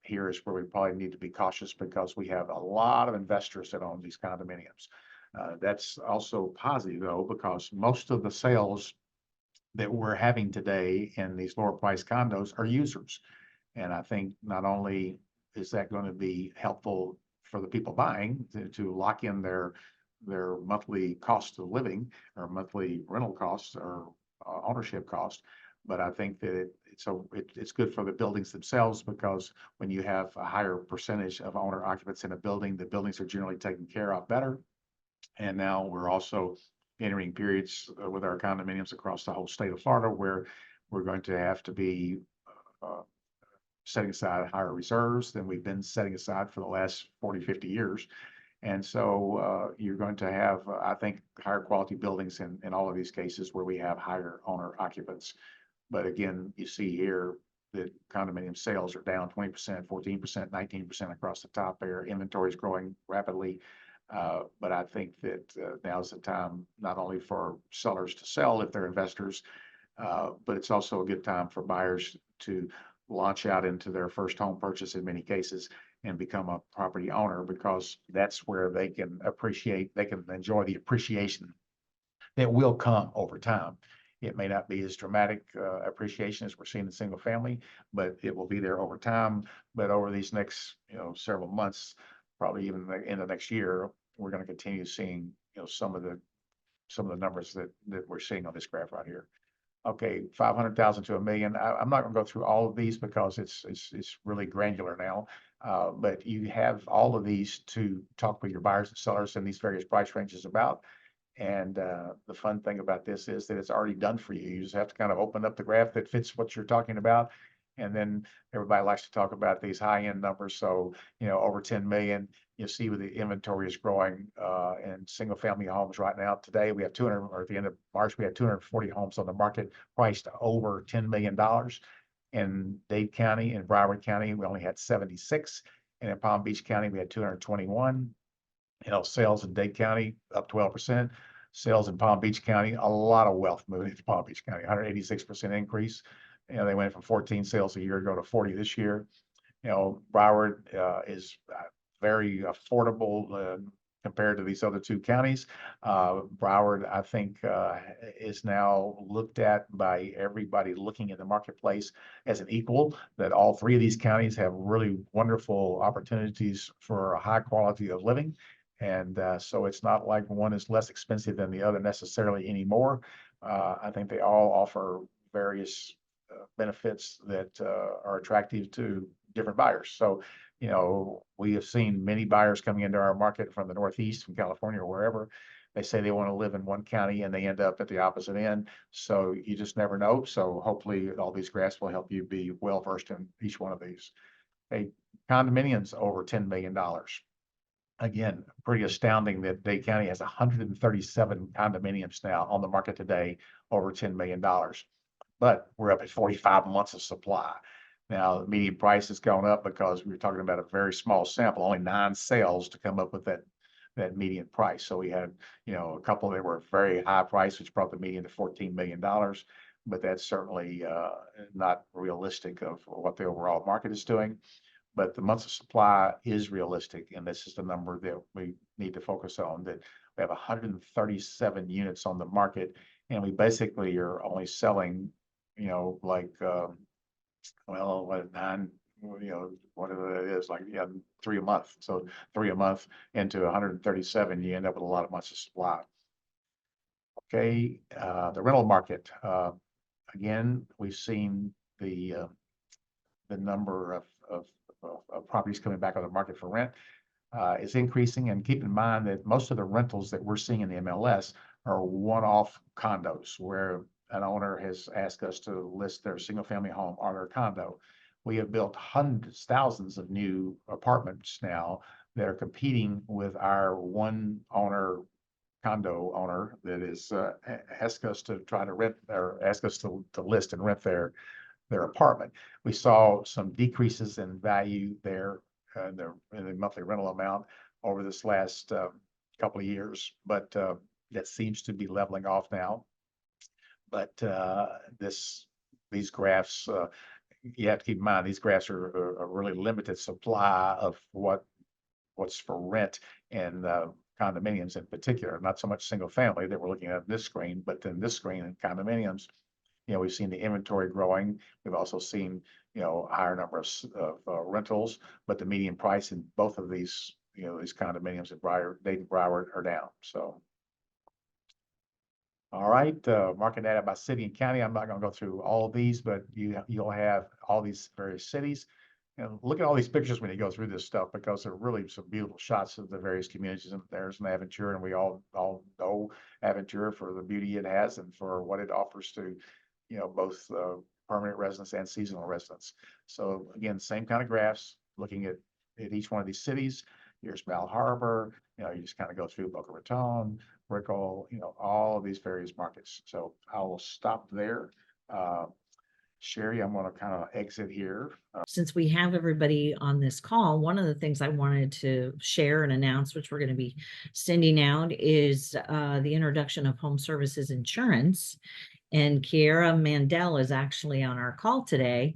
here is where we probably need to be cautious because we have a lot of investors that own these condominiums. That's also positive though, because most of the sales that we're having today in these lower price condos are users. And I think not only is that going to be helpful for the people buying to lock in their monthly cost of living or monthly rental costs or ownership cost, but I think that it's good for the buildings themselves because when you have a higher percentage of owner occupants in a building, the buildings are generally taken care of better. And now we're also entering periods with our condominiums across the whole state of Florida where we're going to have to be setting aside higher reserves than we've been setting aside for the last 40, 50 years. And so you're going to have, I think, higher quality buildings in all of these cases where we have higher owner occupants. But again, you see here that condominium sales are down 20%, 14%, 19% across the top there. Inventory is growing rapidly. But I think that now's the time not only for sellers to sell if they're investors, but it's also a good time for buyers to launch out into their first home purchase in many cases and become a property owner because that's where they can enjoy the appreciation that will come over time. It may not be as dramatic appreciation as we're seeing in single family, but it will be there over time. But over these next, several months, probably even in the next year, we're going to continue seeing, some of the numbers that we're seeing on this graph right here. Okay, 500,000 to $1 million. I'm not going to go through all of these because it's really granular now. But you have all of these to talk with your buyers and sellers in these various price ranges about. And the fun thing about this is that it's already done for you. You just have to kind of open up the graph that fits what you're talking about. And then everybody likes to talk about these high-end numbers. So, over 10 million, you see where the inventory is growing in single family homes right now. Today, we have 200, or at the end of March, we had 240 homes on the market priced over $10 million. In Dade County and Broward County, we only had 76. And in Palm Beach County, we had 221. Sales in Dade County up 12%. Sales in Palm Beach County, a lot of wealth moving to Palm Beach County, 186% increase. They went from 14 sales a year ago to 40 this year. Broward is very affordable compared to these other two counties. Broward, I think, is now looked at by everybody looking at the marketplace as an equal, that all three of these counties have really wonderful opportunities for a high quality of living. And so it's not like one is less expensive than the other necessarily anymore. I think they all offer various benefits that are attractive to different buyers. So, we have seen many buyers coming into our market from the Northeast, from California or wherever. They say they want to live in one county and they end up at the opposite end. So you just never know. So hopefully all these graphs will help you be well versed in each one of these. Hey, condominiums over $10 million. Again, pretty astounding that Dade County has 137 condominiums now on the market today over $10 million. But we're up at 45 months of supply. Now, the median price has gone up because we were talking about a very small sample, only 9 sales to come up with that median price. So we had, a couple that were very high price, which brought the median to $14 million. But that's certainly not realistic of what the overall market is doing. but the months of supply is realistic, and this is the number that we need to focus on, that we have 137 units on the market, and we basically are only selling, like, well, what, nine, whatever it is, like, yeah, 3 a month. So 3 a month into 137, you end up with a lot of months of supply. Okay, the rental market. Again, we've seen the number of properties coming back on the market for rent is increasing. And keep in mind that most of the rentals that we're seeing in the MLS are one-off condos where an owner has asked us to list their single-family home or their condo. We have built hundreds, thousands of new apartments now that are competing with our one owner condo owner that is ask us to try to rent, or ask us to list and rent their apartment. We saw some decreases in value there in the monthly rental amount over this last couple of years, but that seems to be leveling off now. But these graphs, you have to keep in mind, these graphs are a really limited supply of what's for rent and condominiums in particular, not so much single family that we're looking at this screen, but then this screen in condominiums. We've seen the inventory growing. We've also seen, a higher number of rentals, but the median price in both of these, these condominiums at Dayton, Broward are down. So, all right, market data by city and county. I'm not going to go through all of these, but you'll have all these various cities. Look at all these pictures when you go through this stuff, because they're really some beautiful shots of the various communities. And there's an Aventura, and we all know Aventura for the beauty it has and for what it offers to, both permanent residents and seasonal residents. So again, same kind of graphs, looking at each one of these cities. Here's Bal Harbor. You just kind of go through Boca Raton, Brickell, all of these various markets. So I will stop there. Sherry, I'm going to kind of exit here. Since we have everybody on this call, one of the things I wanted to share and announce, which we're going to be sending out, is the introduction of HomeServices Insurance. And Kiera Mandel is actually on our call today.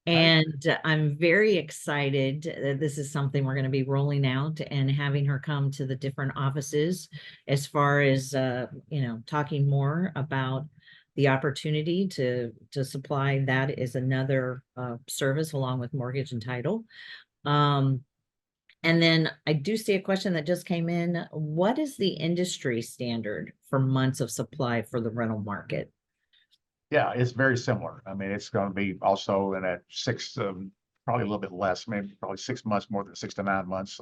And I'm very excited that this is something we're going to be rolling out and having her come to the different offices as far as, talking more about the opportunity to supply that as another service along with mortgage and title. And then I do see a question that just came in. What is the industry standard for months of supply for the rental market? Yeah, it's very similar. I mean, it's going to be also in at six, probably a little bit less, maybe probably 6 months, more than 6 to 9 months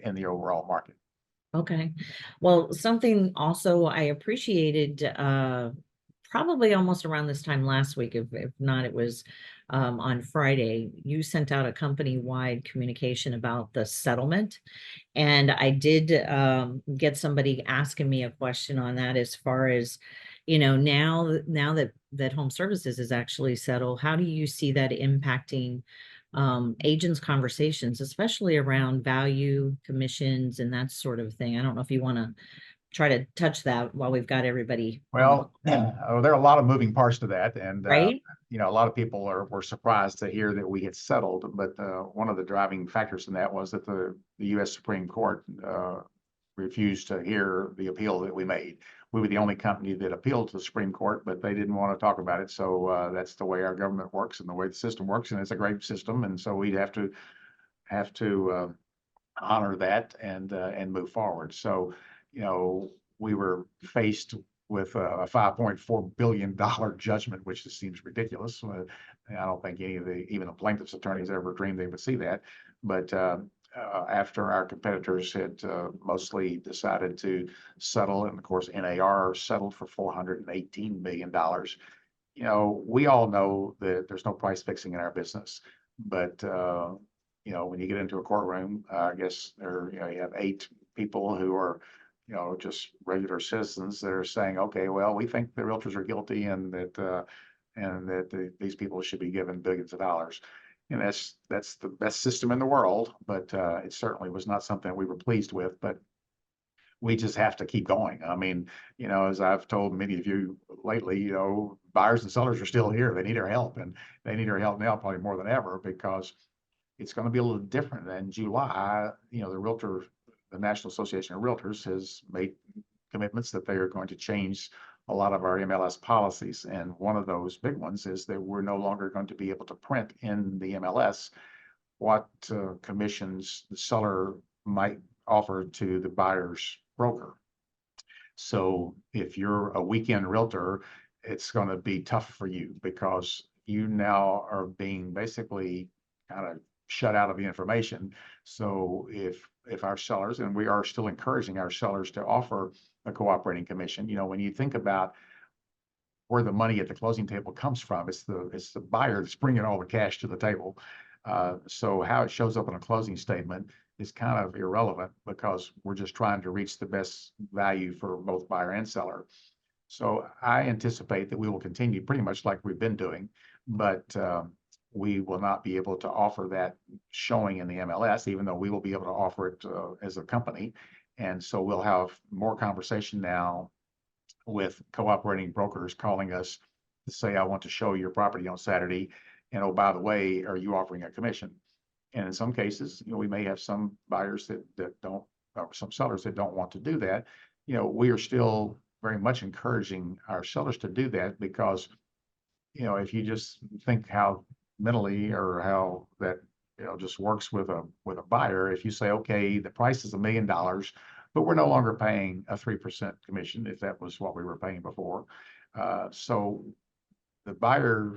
in the overall market. Okay. Well, something also I appreciated probably almost around this time last week, if not, it was on Friday, you sent out a company-wide communication about the settlement. And I did get somebody asking me a question on that as far as, now that HomeServices is actually settled, how do you see that impacting agents' conversations, especially around value, commissions, and that sort of thing? I don't know if you want to try to touch that while we've got everybody. Well, there are a lot of moving parts to that, and right. A lot of people were surprised to hear that we had settled. But one of the driving factors in that was that the U.S. Supreme Court refused to hear the appeal that we made. We were the only company that appealed to the Supreme Court, but they didn't want to talk about it. So that's the way our government works and the way the system works, and it's a great system. And so we'd have to honor that and move forward. So, we were faced with a $5.4 billion judgment, which just seems ridiculous. I don't think even the plaintiff's attorneys ever dreamed they would see that. But after our competitors had mostly decided to settle, and of course NAR settled for $418 million, we all know that there's no price fixing in our business. But when you get into a courtroom, I guess you have 8 people who are just regular citizens that are saying, okay, well, we think the realtors are guilty, and that these people should be given billions of dollars. And that's the best system in the world, but it certainly was not something we were pleased with. But we just have to keep going. I mean, as I've told many of you lately, buyers and sellers are still here. They need our help, and they need our help now probably more than ever, because it's going to be a little different than July. You know, the National Association of Realtors has made commitments that they are going to change a lot of our MLS policies. And one of those big ones is that we're no longer going to be able to print in the MLS what commissions the seller might offer to the buyer's broker. So if you're a weekend realtor, it's going to be tough for you because you now are being basically kind of shut out of the information. So if our sellers, and we are still encouraging our sellers to offer a cooperating commission, you know, when you think about where the money at the closing table comes from, it's the buyer that's bringing all the cash to the table. So how it shows up in a closing statement is kind of irrelevant because we're just trying to reach the best value for both buyer and seller. So I anticipate that we will continue pretty much like we've been doing, but we will not be able to offer that showing in the MLS, even though we will be able to offer it as a company. And so we'll have more conversation now with cooperating brokers calling us to say, I want to show your property on Saturday. And oh, by the way, are you offering a commission? And in some cases, you know, we may have some buyers that don't, or some sellers that don't want to do that. You know, we are still very much encouraging our sellers to do that because, you know, if you just think how mentally or how that, you know, just works with a buyer, if you say, okay, the price is $1 million, but we're no longer paying a 3% commission if that was what we were paying before. So the buyer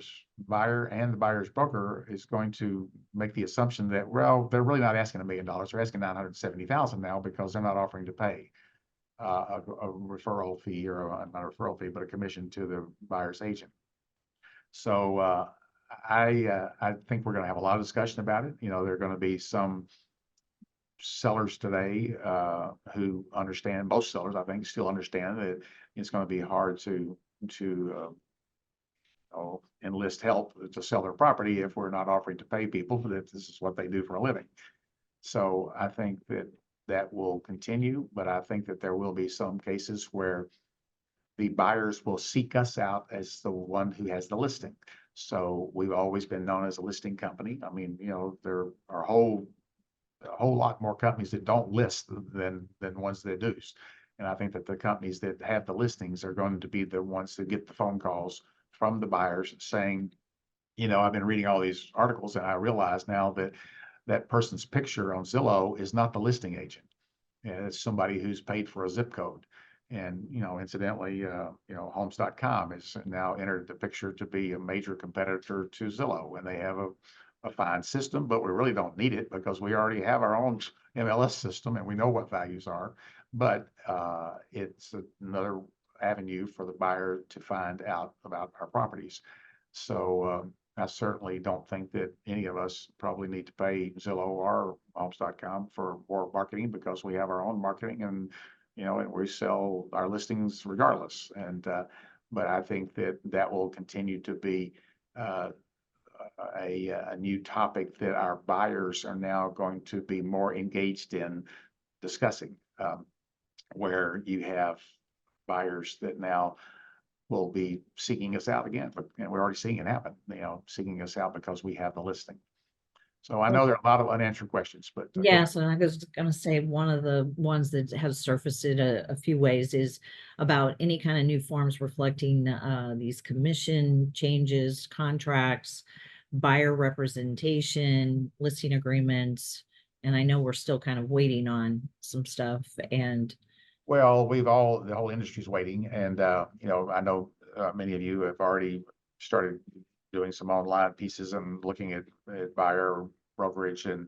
and the buyer's broker is going to make the assumption that, well, they're really not asking $1 million. They're asking 970,000 now because they're not offering to pay a referral fee, or not a referral fee, but a commission to the buyer's agent. So I think we're going to have a lot of discussion about it. You know, there are going to be some sellers today who understand, most sellers I think still understand that it's going to be hard to enlist help to sell their property if we're not offering to pay people that this is what they do for a living. So I think that will continue, but I think that there will be some cases where the buyers will seek us out as the one who has the listing. So we've always been known as a listing company. I mean, you know, there are a whole lot more companies that don't list than ones that do. And I think that the companies that have the listings are going to be the ones that get the phone calls from the buyers saying, you know, I've been reading all these articles and I realize now that that person's picture on Zillow is not the listing agent. And it's somebody who's paid for a zip code. And, you know, incidentally, you know, Homes.com has now entered the picture to be a major competitor to Zillow, and they have a fine system, but we really don't need it because we already have our own MLS system and we know what values are. But it's another avenue for the buyer to find out about our properties. So I certainly don't think that any of us probably need to pay Zillow or Homes.com for more marketing because we have our own marketing, and you know, and we sell our listings regardless. And but I think that will continue to be a new topic that our buyers are now going to be more engaged in discussing, where you have buyers that now will be seeking us out again, but we're already seeing it happen, you know, seeking us out because we have the listing. So I know there are a lot of unanswered questions, but yes, and I was going to say one of the ones that has surfaced in a few ways is about any kind of new forms reflecting these commission changes, contracts, buyer representation, listing agreements. And I know we're still kind of waiting on some stuff. And well, the whole industry's waiting, and you know, I know many of you have already started doing some online pieces and looking at buyer brokerage, and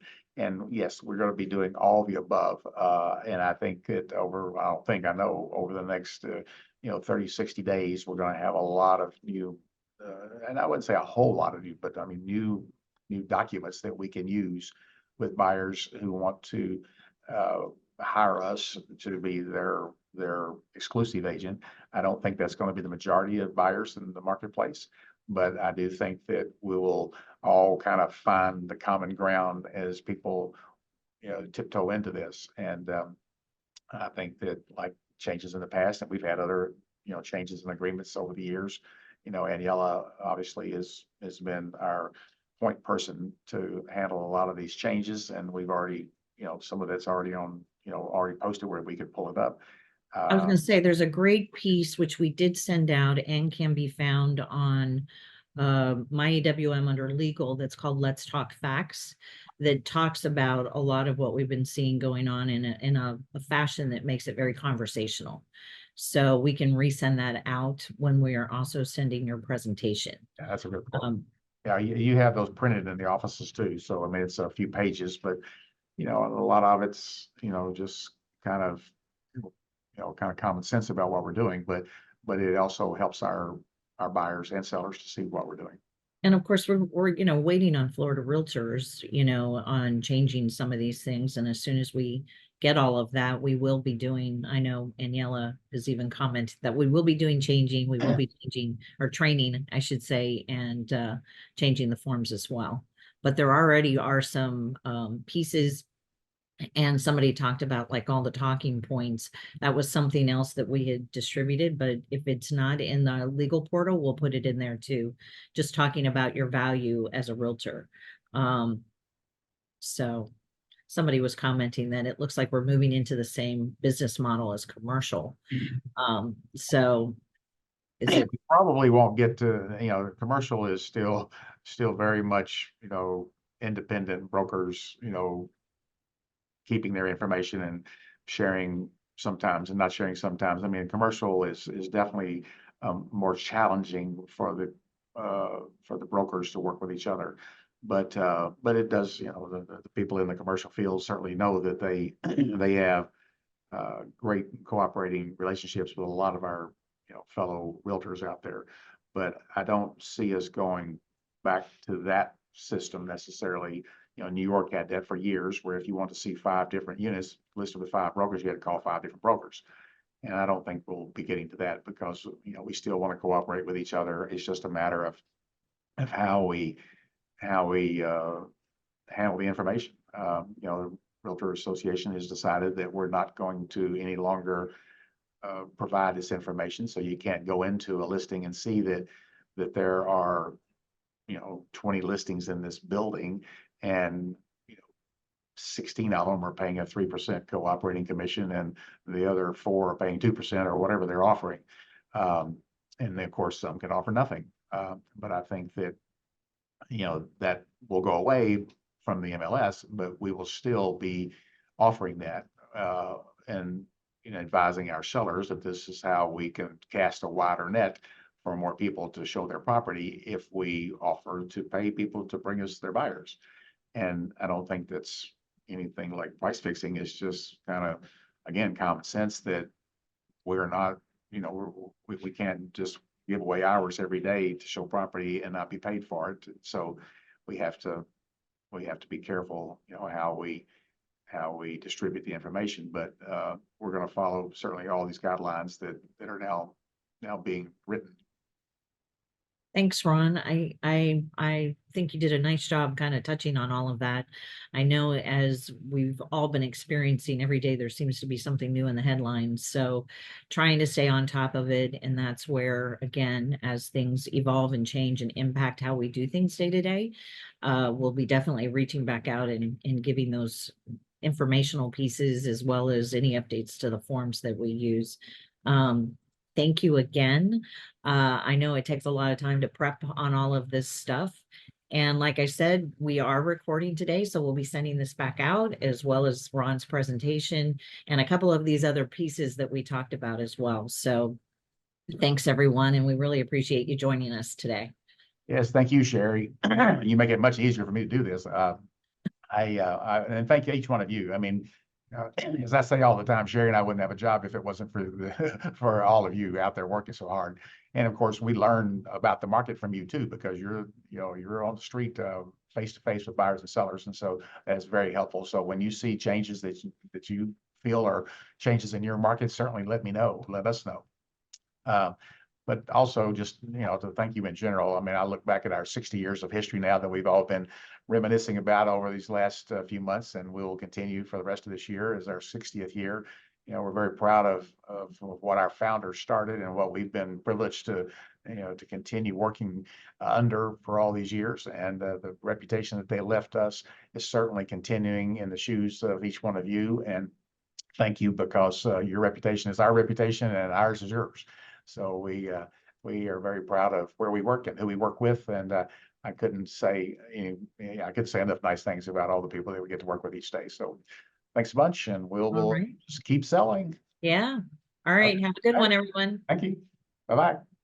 yes, we're going to be doing all the above. And I think that I know over the next you know 30, 60 days, we're going to have a lot of new, and I wouldn't say a whole lot of new, but I mean new documents that we can use with buyers who want to hire us to be their exclusive agent. I don't think that's going to be the majority of buyers in the marketplace, but I do think that we will all kind of find the common ground as people, you know, tiptoe into this. And I think that, like changes in the past, and we've had other, you know, changes in agreements over the years. You know, Aniela obviously has been our point person to handle a lot of these changes. And we've already, some of that's already on, already posted where we could pull it up. I was going to say there's a great piece which we did send out and can be found on my EWM under legal that's called Let's Talk Facts, that talks about a lot of what we've been seeing going on in a fashion that makes it very conversational. So we can resend that out when we are also sending your presentation. Yeah, that's a good point. Yeah, you have those printed in the offices too. So I mean, it's a few pages, but a lot of it's just kind of common sense about what we're doing, but it also helps our buyers and sellers to see what we're doing. And of course, we're waiting on Florida realtors, on changing some of these things. And as soon as we get all of that, we will be doing, I know Aniela has even commented that we will be doing changing, we will be changing or training, I should say, and changing the forms as well. But there already are some pieces. And somebody talked about like all the talking points. That was something else that we had distributed, but if it's not in the legal portal, we'll put it in there too. Just talking about your value as a realtor. So somebody was commenting that it looks like we're moving into the same business model as commercial. So is it probably won't get to, commercial is still very much, independent brokers, keeping their information and sharing sometimes and not sharing sometimes. I mean, commercial is definitely more challenging for the brokers to work with each other. But it does, the people in the commercial field certainly know that they have great cooperating relationships with a lot of our fellow realtors out there. But I don't see us going back to that system necessarily. New York had that for years, where if you want to see 5 different units listed with 5 brokers, you had to call 5 different brokers. And I don't think we'll be getting to that because, we still want to cooperate with each other. It's just a matter of how we handle the information. The Realtor Association has decided that we're not going to any longer provide this information. So you can't go into a listing and see that there are 20 listings in this building, and 16 of them are paying a 3% cooperating commission, and the other 4 are paying 2% or whatever they're offering. And then, of course, some can offer nothing. But I think that that will go away from the MLS, but we will still be offering that and advising our sellers that this is how we can cast a wider net for more people to show their property if we offer to pay people to bring us their buyers. And I don't think that's anything like price fixing. It's just kind of, again, common sense that we're not, we can't just give away hours every day to show property and not be paid for it. So we have to be careful, how we distribute the information. But we're going to follow certainly all these guidelines that are now being written. Thanks, Ron. I think you did a nice job kind of touching on all of that. I know as we've all been experiencing every day, there seems to be something new in the headlines. So trying to stay on top of it. And that's where, again, as things evolve and change and impact how we do things day to day, we'll be definitely reaching back out and giving those informational pieces as well as any updates to the forms that we use. Thank you again. I know it takes a lot of time to prep on all of this stuff. And like I said, we are recording today, so we'll be sending this back out as well as Ron's presentation and a couple of these other pieces that we talked about as well. So thanks, everyone, and we really appreciate you joining us today. Yes, thank you, Sherry. You make it much easier for me to do this. And thank each one of you. I mean, as I say all the time, Sherry and I wouldn't have a job if it wasn't for for all of you out there working so hard. And of course, we learn about the market from you too, because you're on the street face to face with buyers and sellers, and so that's very helpful. So when you see changes that you feel are changes in your market, certainly let us know. But also just, to thank you in general. I mean, I look back at our 60 years of history now that we've all been reminiscing about over these last few months, and we'll continue for the rest of this year as our 60th year. you know, we're very proud of what our founders started and what we've been privileged to, you know, to continue working under for all these years. And the reputation that they left us is certainly continuing in the shoes of each one of you. And thank you, because your reputation is our reputation and ours is yours. So we are very proud of where we work and who we work with. And I couldn't say, I could say enough nice things about all the people that we get to work with each day. So thanks a bunch, and All we'll right. just keep selling. Yeah. All right. Have a good one, everyone. Thank you. Bye-bye.